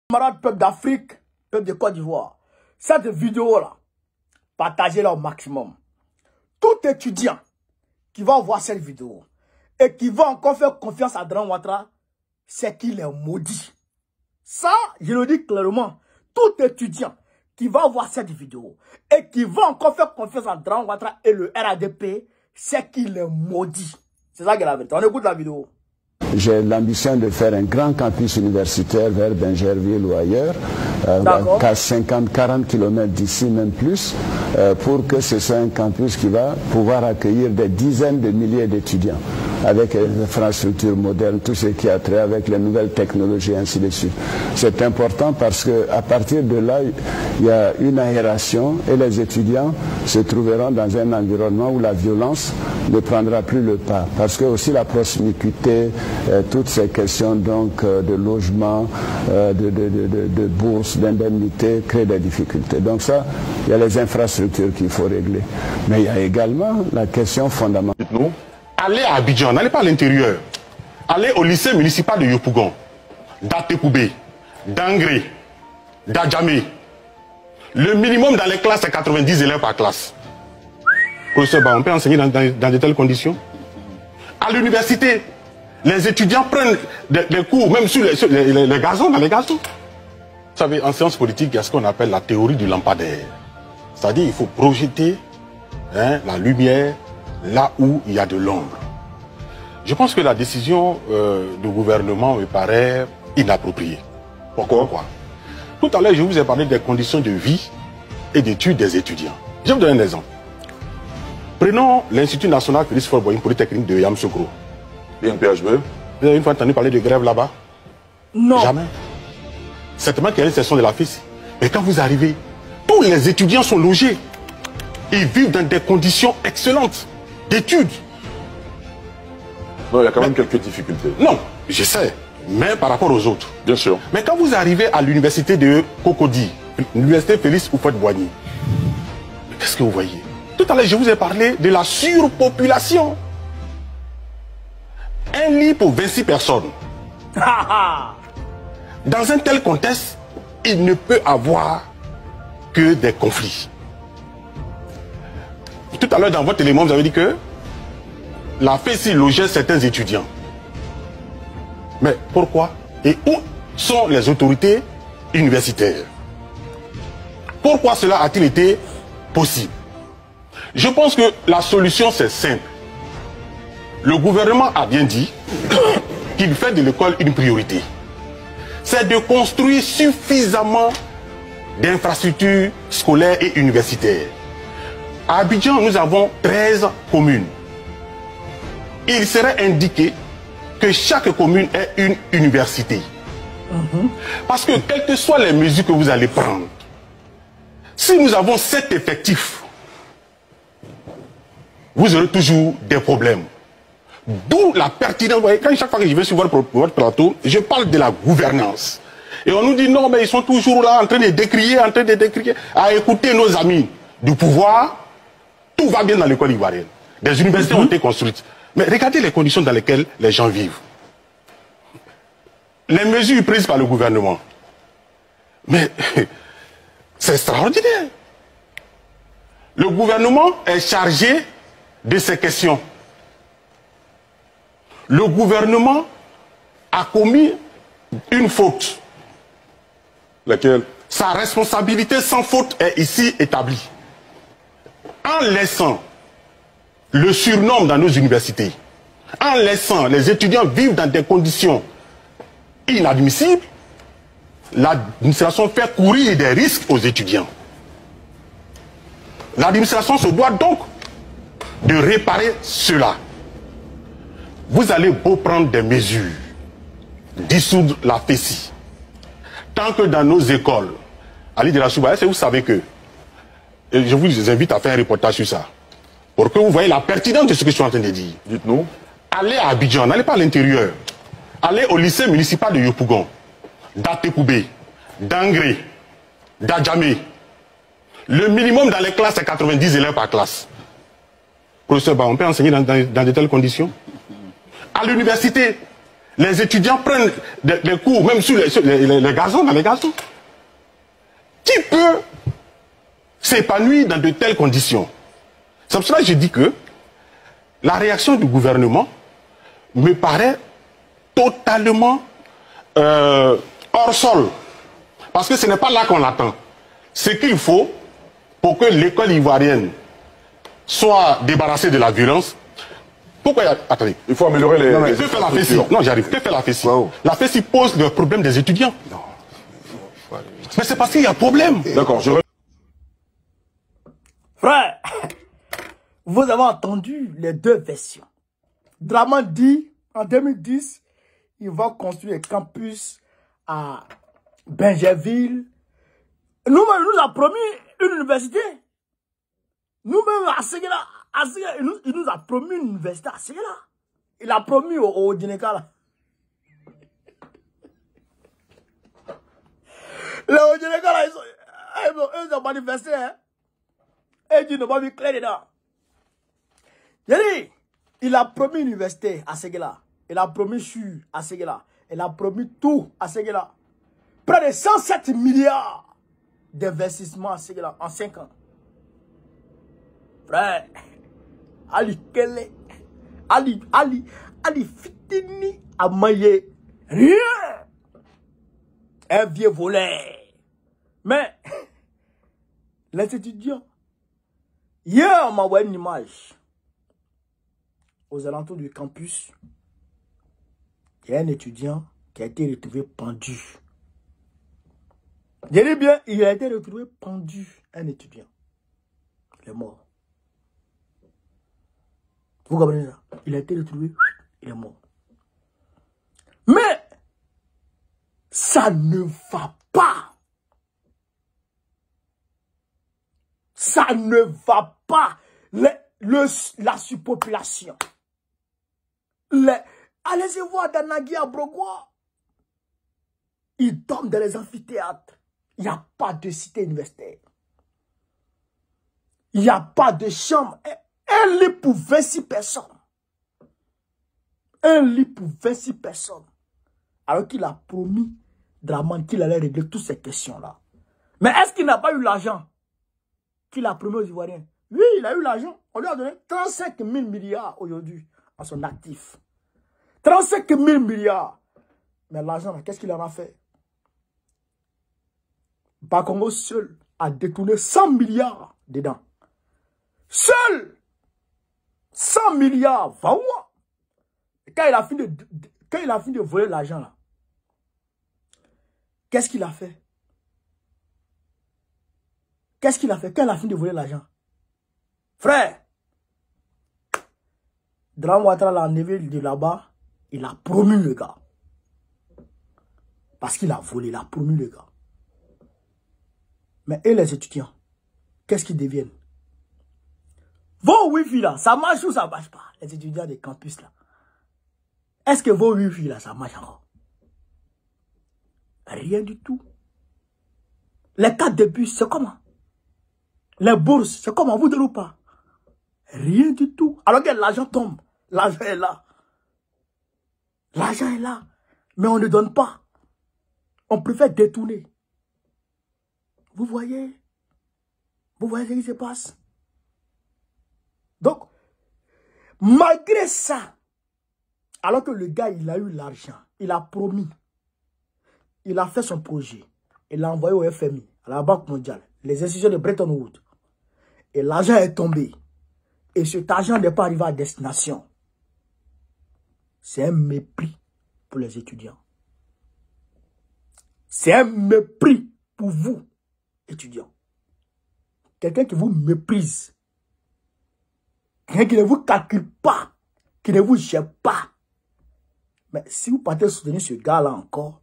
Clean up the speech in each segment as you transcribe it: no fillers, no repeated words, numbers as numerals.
Camarades peuple d'Afrique, peuple de Côte d'Ivoire, cette vidéo-là, partagez-la au maximum. Tout étudiant qui va voir cette vidéo et qui va encore faire confiance à Dran Ouattara, c'est qu'il est maudit. Ça, je le dis clairement. Tout étudiant qui va voir cette vidéo et qui va encore faire confiance à Dran Ouattara et le RADP, c'est qu'il est maudit. C'est ça qui est la vérité. On écoute la vidéo. J'ai l'ambition de faire un grand campus universitaire vers Bingerville ou ailleurs, à 40 km d'ici, même plus, pour que ce soit un campus qui va pouvoir accueillir des dizaines de milliers d'étudiants, avec les infrastructures modernes, tout ce qui a trait avec les nouvelles technologies, ainsi de suite. C'est important parce qu'à partir de là, il y a une aération et les étudiants se trouveront dans un environnement où la violence ne prendra plus le pas. Parce que aussi la promiscuité, toutes ces questions donc de logement, de bourse, d'indemnité créent des difficultés. Donc ça, il y a les infrastructures qu'il faut régler. Mais il y a également la question fondamentale. Dites-nous. Allez à Abidjan, n'allez pas à l'intérieur. Allez au lycée municipal de Yopougon, d'Atekoubé, d'Angré, d'Adjamé. Le minimum dans les classes, c'est 90 élèves par classe. Professeur, on peut enseigner dans de telles conditions? À l'université, les étudiants prennent des cours, même sur les gazons, dans les gazons. Vous savez, en sciences politiques, il y a ce qu'on appelle la théorie du lampadaire. C'est-à-dire qu'il faut projeter la lumière là où il y a de l'ombre. Je pense que la décision du gouvernement me paraît inappropriée. Pourquoi? Tout à l'heure, je vous ai parlé des conditions de vie et d'études des étudiants. Je vais vous donner un exemple. Prenons l'Institut national Félix Faure-Boigny Polytechnique de Yamoussoukro. INPHB. Vous avez une fois entendu parler de grève là-bas? Non. Jamais. Certainement qu'il y a une session de la FIS. Mais quand vous arrivez, tous les étudiants sont logés. Ils vivent dans des conditions excellentes d'études. Non, il y a quand même quelques difficultés. Non, je sais. Mais par rapport aux autres. Bien sûr. Mais quand vous arrivez à l'université de Cocody, l'université Félix Houphouët-Boigny, qu'est-ce que vous voyez? Tout à l'heure, je vous ai parlé de la surpopulation. Un lit pour 26 personnes. Dans un tel contexte, il ne peut avoir que des conflits. Tout à l'heure, dans votre élément, vous avez dit que la FESI logeait certains étudiants. Mais pourquoi? Et où sont les autorités universitaires? Pourquoi cela a-t-il été possible? Je pense que la solution, c'est simple. Le gouvernement a bien dit qu'il fait de l'école une priorité. C'est de construire suffisamment d'infrastructures scolaires et universitaires. À Abidjan, nous avons 13 communes. Il serait indiqué que chaque commune ait une université. Parce que quelles que soient les mesures que vous allez prendre, si nous avons 7 effectifs, vous aurez toujours des problèmes. D'où la pertinence. Vous voyez, quand chaque fois que je vais sur votre plateau, je parle de la gouvernance. Et on nous dit non, mais ils sont toujours là en train de décrier, à écouter nos amis du pouvoir. Tout va bien dans l'école ivoirienne. Des universités ont été construites. Mais regardez les conditions dans lesquelles les gens vivent. Les mesures prises par le gouvernement. Mais c'est extraordinaire. Le gouvernement est chargé de ces questions. Le gouvernement a commis une faute. Laquelle? Sa responsabilité sans faute est ici établie. En laissant le surnom dans nos universités, en laissant les étudiants vivre dans des conditions inadmissibles, l'administration fait courir des risques aux étudiants. L'administration se doit donc de réparer cela. Vous allez beau prendre des mesures, dissoudre la FESI. Tant que dans nos écoles, Ali de la Souba, vous savez que, et je vous invite à faire un reportage sur ça, pour que vous voyez la pertinence de ce que je suis en train de dire. Dites-nous. Allez à Abidjan, n'allez pas à l'intérieur. Allez au lycée municipal de Yopougon, d'Atekoubé, d'Angré, d'Adjamé. Le minimum dans les classes, c'est 90 élèves par classe. Professeur, on peut enseigner dans de telles conditions? À l'université, Les étudiants prennent des cours, même sur les gazons, dans les gazons. Qui peut s'épanouir dans de telles conditions? C'est pour cela que je dis que la réaction du gouvernement me paraît totalement hors sol. Parce que ce n'est pas là qu'on l'attend. Ce qu'il faut pour que l'école ivoirienne soit débarrassée de la violence. Pourquoi attendez. Il faut améliorer les... Que fait la FESI? Non, j'arrive. Que fait la FESI? Wow. La FESI pose le problème des étudiants. Non. Mais c'est parce qu'il y a un problème. D'accord, je... Frère, vous avez entendu les deux versions. Draman dit, en 2010, il va construire un campus à Benjerville. Nous-mêmes, il nous a promis une université. Nous-mêmes, à Séguéla, il nous a promis une université à Séguéla. Il a promis au Djeneka. Les Djeneka, ils ont manifesté. Hein? Et Dieu n'a pas mis clair dedans. Il a promis une université à Séguéla. Il a promis CHU à Séguéla. Il a promis tout à Séguéla. Près de 107 milliards d'investissements à Séguéla en 5 ans. Frère, Ali Kele, Ali Fitini a maillé rien. Un vieux voleur. Mais, les étudiants, hier, on m'a envoyé une image aux alentours du campus. Il y a un étudiant qui a été retrouvé pendu. Je dis bien, il a été retrouvé pendu, un étudiant. Il est mort. Vous comprenez ça? Il a été retrouvé, il est mort. Mais, ça ne va pas. Ça ne va pas. La surpopulation. Allez-y voir Danagui à Brogua. Ils dorment dans les amphithéâtres. Il n'y a pas de cité universitaire. Il n'y a pas de chambre. Un lit pour 26 personnes. Un lit pour 26 personnes. Alors qu'il a promis, Draman, qu'il allait régler toutes ces questions-là. Mais est-ce qu'il n'a pas eu l'argent qu'il a promis aux Ivoiriens? Oui, il a eu l'argent. On lui a donné 35 000 milliards aujourd'hui à son actif. 35 000 milliards. Mais l'argent, qu'est-ce qu'il en a fait? Bakongo seul a détourné 100 milliards dedans. Seul 100 milliards, va où? Quand il a fini de voler l'argent là, qu'est-ce qu'il a fait? Qu'est-ce qu'il a fait quand il a fini de voler l'argent? Frère, Dram Ouattara l'a enlevé de là-bas, il a promu le gars. Parce qu'il a volé, il a promu le gars. Mais et les étudiants, qu'est-ce qu'ils deviennent? Vos wifi là, ça marche ou ça marche pas? Les étudiants des campus là. Est-ce que vos wifi là, ça marche encore? Rien du tout. Les cartes de bus, c'est comment? Les bourses, c'est comment? Vous donnez ou pas? Rien du tout. Alors que l'argent tombe. L'argent est là. L'argent est là. Mais on ne donne pas. On préfère détourner. Vous voyez? Vous voyez ce qui se passe? Donc, malgré ça, alors que le gars, il a eu l'argent, il a promis, il a fait son projet, il l'a envoyé au FMI, à la Banque mondiale, les institutions de Bretton Woods, et l'argent est tombé, et cet argent n'est pas arrivé à destination. C'est un mépris pour les étudiants. C'est un mépris pour vous, étudiants. Quelqu'un qui vous méprise. Quelqu'un qui ne vous calcule pas. Qui ne vous gère pas. Mais si vous partez soutenir ce gars-là encore,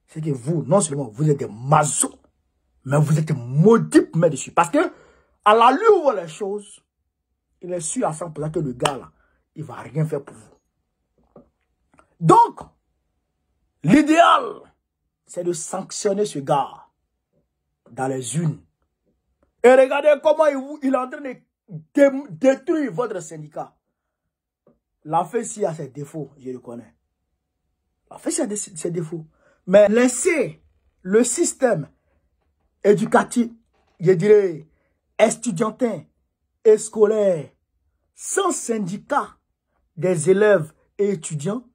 c'est que vous, non seulement vous êtes des maçons, mais vous êtes maudits pour mettre dessus. Parce que, à la lui où les choses, il est sûr à 100% que le gars-là, il ne va rien faire pour vous. Donc, l'idéal, c'est de sanctionner ce gars dans les urnes. Et regardez comment il est en train de détruire votre syndicat. La FESI a ses défauts, je le connais. a fait ses défauts. Mais laisser le système éducatif, je dirais, estudiantin et scolaire, sans syndicat des élèves et étudiants,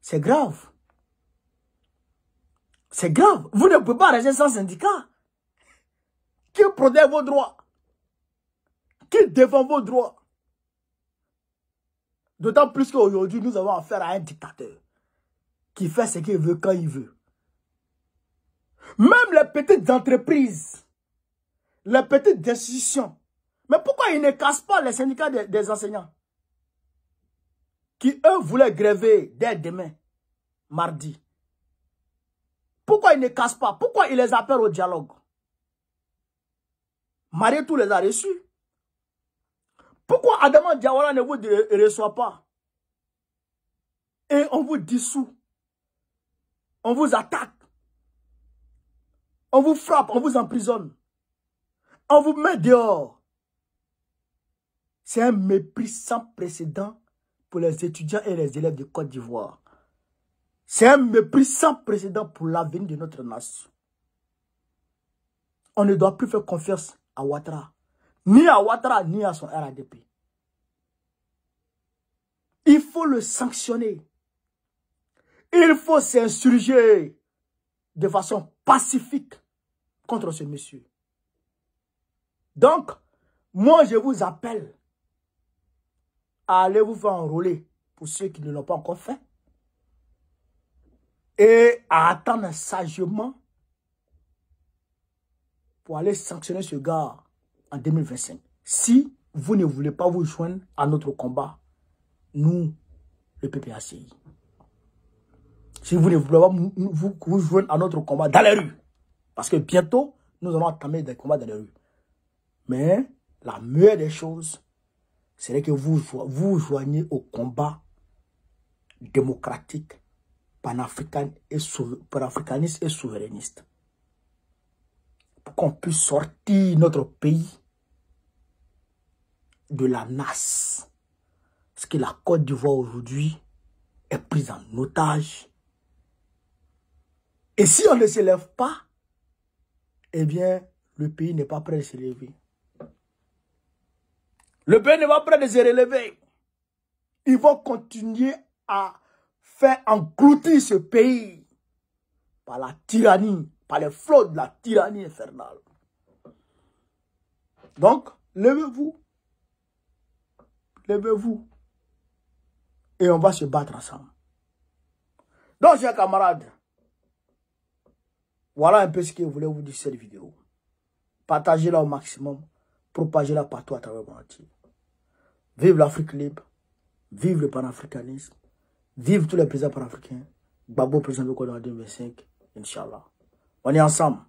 c'est grave. C'est grave. Vous ne pouvez pas rester sans syndicat. Qui protège vos droits? Qui défend vos droits? D'autant plus qu'aujourd'hui, nous avons affaire à un dictateur qui fait ce qu'il veut quand il veut. Même les petites entreprises, les petites institutions. Mais pourquoi ils ne cassent pas les syndicats des enseignants? Qui, eux, voulaient gréver dès demain, mardi. Pourquoi ils ne cassent pas? Pourquoi ils les appellent au dialogue? Marietou les a reçus. Pourquoi Adama Diawara ne vous reçoit pas? Et on vous dissout. On vous attaque. On vous frappe, on vous emprisonne. On vous met dehors. C'est un mépris sans précédent pour les étudiants et les élèves de Côte d'Ivoire. C'est un mépris sans précédent pour l'avenir de notre nation. On ne doit plus faire confiance à Ouattara. Ni à Ouattara, ni à son RADP. Il faut le sanctionner. Il faut s'insurger de façon pacifique contre ce monsieur. Donc, moi je vous appelle à aller vous faire enrôler pour ceux qui ne l'ont pas encore fait et à attendre sagement pour aller sanctionner ce gars en 2025. Si vous ne voulez pas vous joindre à notre combat, nous, le PPACI. Si vous ne voulez pas vous joindre à notre combat dans les rues, parce que bientôt, nous allons entamer des combats dans les rues. Mais la meilleure des choses, c'est que vous vous joignez au combat démocratique, panafricaniste et souverainiste. Pour qu'on puisse sortir notre pays de la nasse. Parce que la Côte d'Ivoire aujourd'hui est prise en otage. Et si on ne se lève pas, eh bien, le pays n'est pas prêt de se lever. Le pays n'est pas prêt de se relever. Ils vont continuer à faire engloutir ce pays par la tyrannie, par les flots de la tyrannie infernale. Donc, levez-vous. Levez-vous. Et on va se battre ensemble. Donc, chers camarades, voilà un peu ce que je voulais vous dire sur cette vidéo. Partagez-la au maximum. Propagez-la partout à travers le monde entier. Vive l'Afrique libre. Vive le panafricanisme. Vive tous les présidents panafricains. Gbagbo président de Côte d'Ivoire 2025. Inch'Allah. On est ensemble.